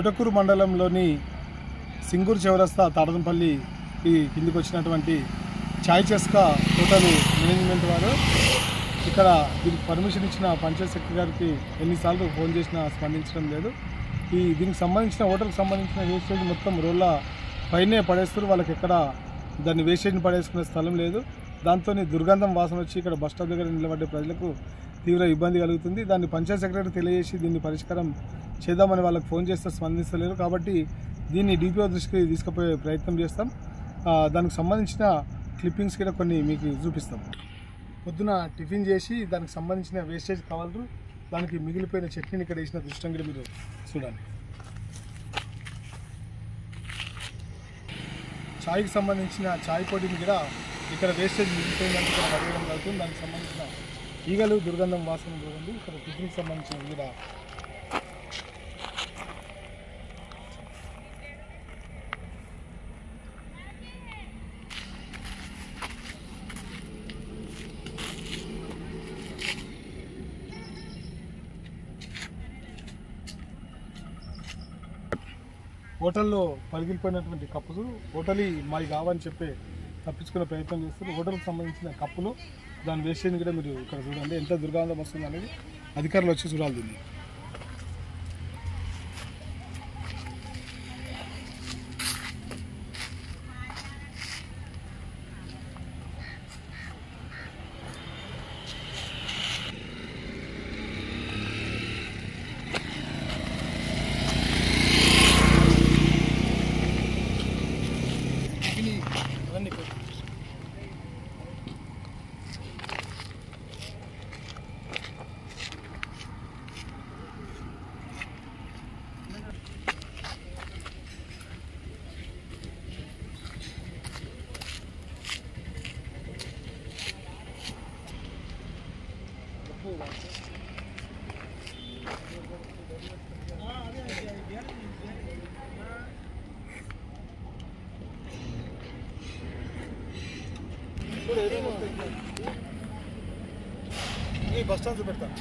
ముటకూరు మండలంలోని సింగూరు చౌరస్తా తాడదంపల్లి కిందికి వచ్చినటువంటి చాయ్ చెస్కా హోటల్ మేనేజ్మెంట్ వారు ఇక్కడ దీనికి పర్మిషన్ ఇచ్చిన పంచాయత్ సెక్రటరీ గారికి ఎన్నిసార్లు ఫోన్ చేసినా స్పందించడం లేదు. దీనికి సంబంధించిన హోటల్కి సంబంధించిన వేస్టేజ్ మొత్తం రోడ్ల పైనే పడేస్తారు. వాళ్ళకి ఎక్కడ దాన్ని వేస్టేజ్ని పడేసుకునే స్థలం లేదు. దాంతో దుర్గంధం వాసన వచ్చి ఇక్కడ బస్టాప్ దగ్గర నిలబడ్డే ప్రజలకు తీవ్ర ఇబ్బంది కలుగుతుంది. దాన్ని పంచాయత్ సెక్రటరీ తెలియజేసి దీన్ని పరిష్కారం చేద్దామని వాళ్ళకి ఫోన్ చేస్తే స్పందించలేరు. కాబట్టి దీన్ని డిపిఓ దృష్టికి తీసుకుపోయే ప్రయత్నం చేస్తాం. దానికి సంబంధించిన క్లిప్పింగ్స్ కూడా కొన్ని మీకు చూపిస్తాం. పొద్దున టిఫిన్ చేసి దానికి సంబంధించిన వేస్టేజ్ కవర్లు, దానికి మిగిలిపోయిన చట్నీని ఇక్కడ వేసిన దృష్టం కూడా మీరు చూడండి. ఛాయ్కి సంబంధించిన ఛాయ్ పొడిని కూడా ఇక్కడ వేస్టేజ్ మిగిలిపోయిందని ఇక్కడ పడేయడం జరుగుతుంది. దానికి సంబంధించిన ఈగలు, దుర్గంధం వాసన చూడండి. ఇక్కడ టిఫిన్కి సంబంధించిన కూడా హోటల్లో పలిగిలిపోయినటువంటి కప్పులు హోటల్ మాది కావని చెప్పి తప్పించుకునే ప్రయత్నం చేస్తారు. హోటల్కి సంబంధించిన కప్పులు, దాని వేస్టేజ్ కూడా మీరు ఇక్కడ చూడండి. ఎంత దుర్గంధం వస్తుంది అనేది అధికారులు వచ్చి చూడాలి. దీన్ని బస్ స్టాండ్ పెడతాను.